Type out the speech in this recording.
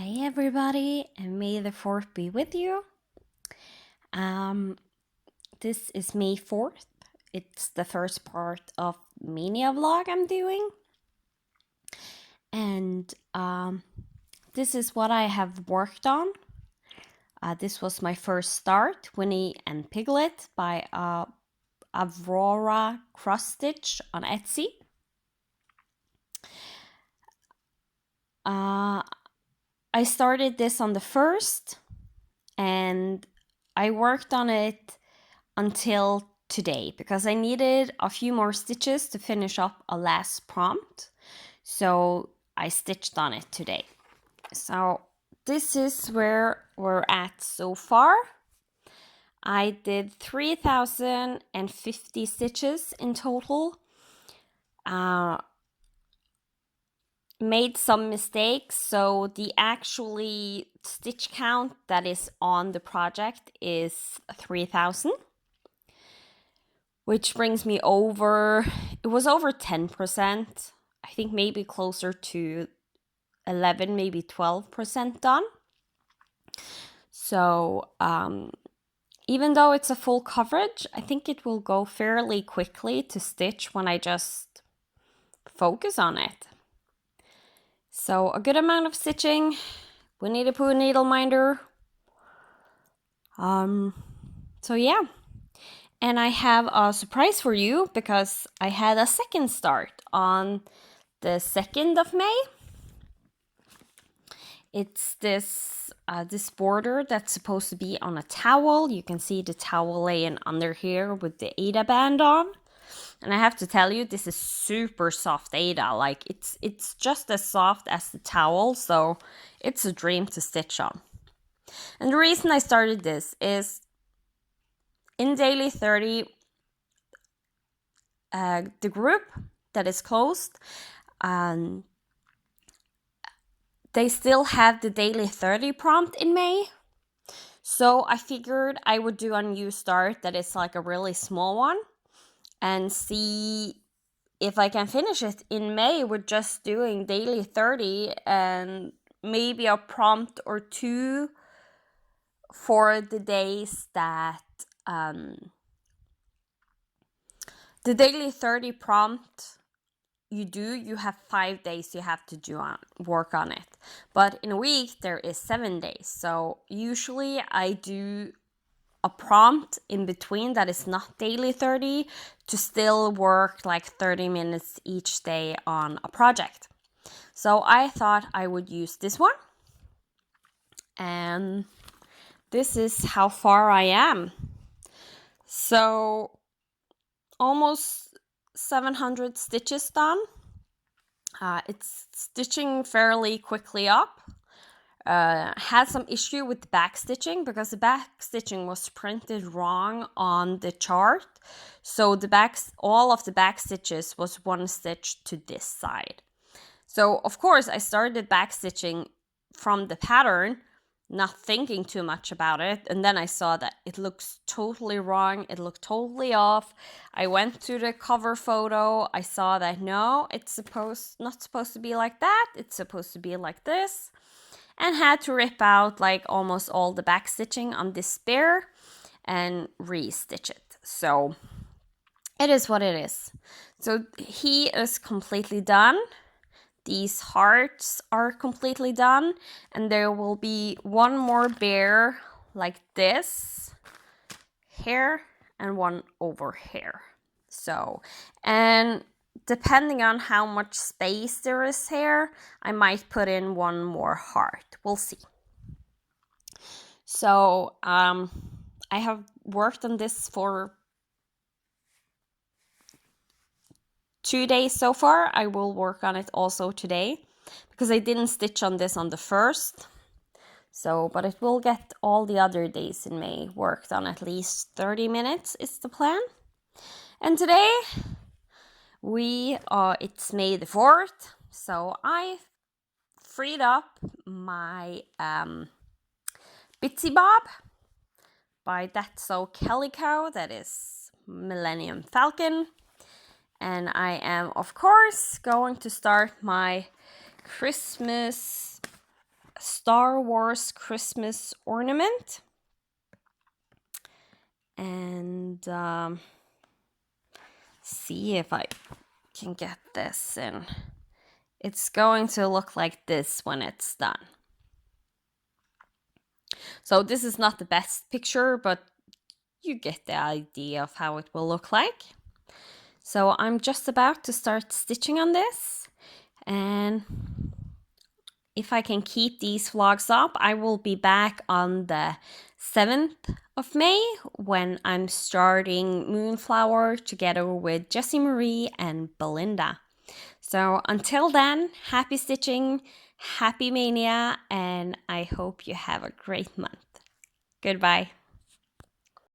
Hi everybody, and may the 4th be with you. This is May 4th. It's the first part of Maynia vlog I'm doing. And this is what I have worked on. This was my first start, Winnie and Piglet by Aurora Cross Stitch on Etsy. I started this on the 1st, and I worked on it until today because I needed a few more stitches to finish up a last prompt. So I stitched on it today. So this is where we're at so far. I did 3,050 stitches in total. Made some mistakes, so the actually stitch count that is on the project is 3,000, which brings me over, it was over 10%, I think maybe closer to 11, maybe 12% done. So even though it's a full coverage, I think it will go fairly quickly to stitch when I just focus on it. So a good amount of stitching. Winnie the Pooh needle minder. So yeah. And I have a surprise for you because I had a second start on the 2nd of May. It's this border that's supposed to be on a towel. You can see the towel laying under here with the Aida band on. And I have to tell you, this is super soft Aida. Like it's just as soft as the towel, so it's a dream to stitch on. And the reason I started this is in Daily 30, the group that is closed, they still have the Daily 30 prompt in May. So I figured I would do a new start that is like a really small one and see if I can finish it in May with just doing Daily 30 and maybe a prompt or two for the days that the Daily 30 prompt you have 5 days you have to work on it. But in a week, there is 7 days. So usually I do a prompt in between that is not Daily 30 to still work like 30 minutes each day on a project. So I thought I would use this one. And this is how far I am. So almost 700 stitches done. It's stitching fairly quickly up. Had some issue with the back stitching because the back stitching was printed wrong on the chart. So all of the back stitches was one stitch to this side. So of course I started back stitching from the pattern, not thinking too much about it, and then I saw that it looks totally wrong, it looked totally off. I went to the cover photo, I saw that no, it's not supposed to be like that, it's supposed to be like this, and had to rip out like almost all the back stitching on this spare and re-stitch it. So it is what it is. So he is completely done. These hearts are completely done, and there will be one more bear like this here and one over here. So, and depending on how much space there is here, I might put in one more heart. We'll see. So I have worked on this for 2 days so far. I will work on it also today because I didn't stitch on this on the 1st. So, but it will get all the other days in May worked on at least 30 minutes is the plan. And today it's May the 4th. So I freed up my Bitsy Bob by That's So Calico, that is Millennium Falcon. And I am, of course, going to start my Christmas Star Wars Christmas ornament. And see if I can get this in. It's going to look like this when it's done. So this is not the best picture, but you get the idea of how it will look like. So I'm just about to start stitching on this, and if I can keep these vlogs up, I will be back on the 7th of May when I'm starting Moonflower together with Jessie Marie and Belinda. So until then, happy stitching, happy Maynia, and I hope you have a great month. Goodbye.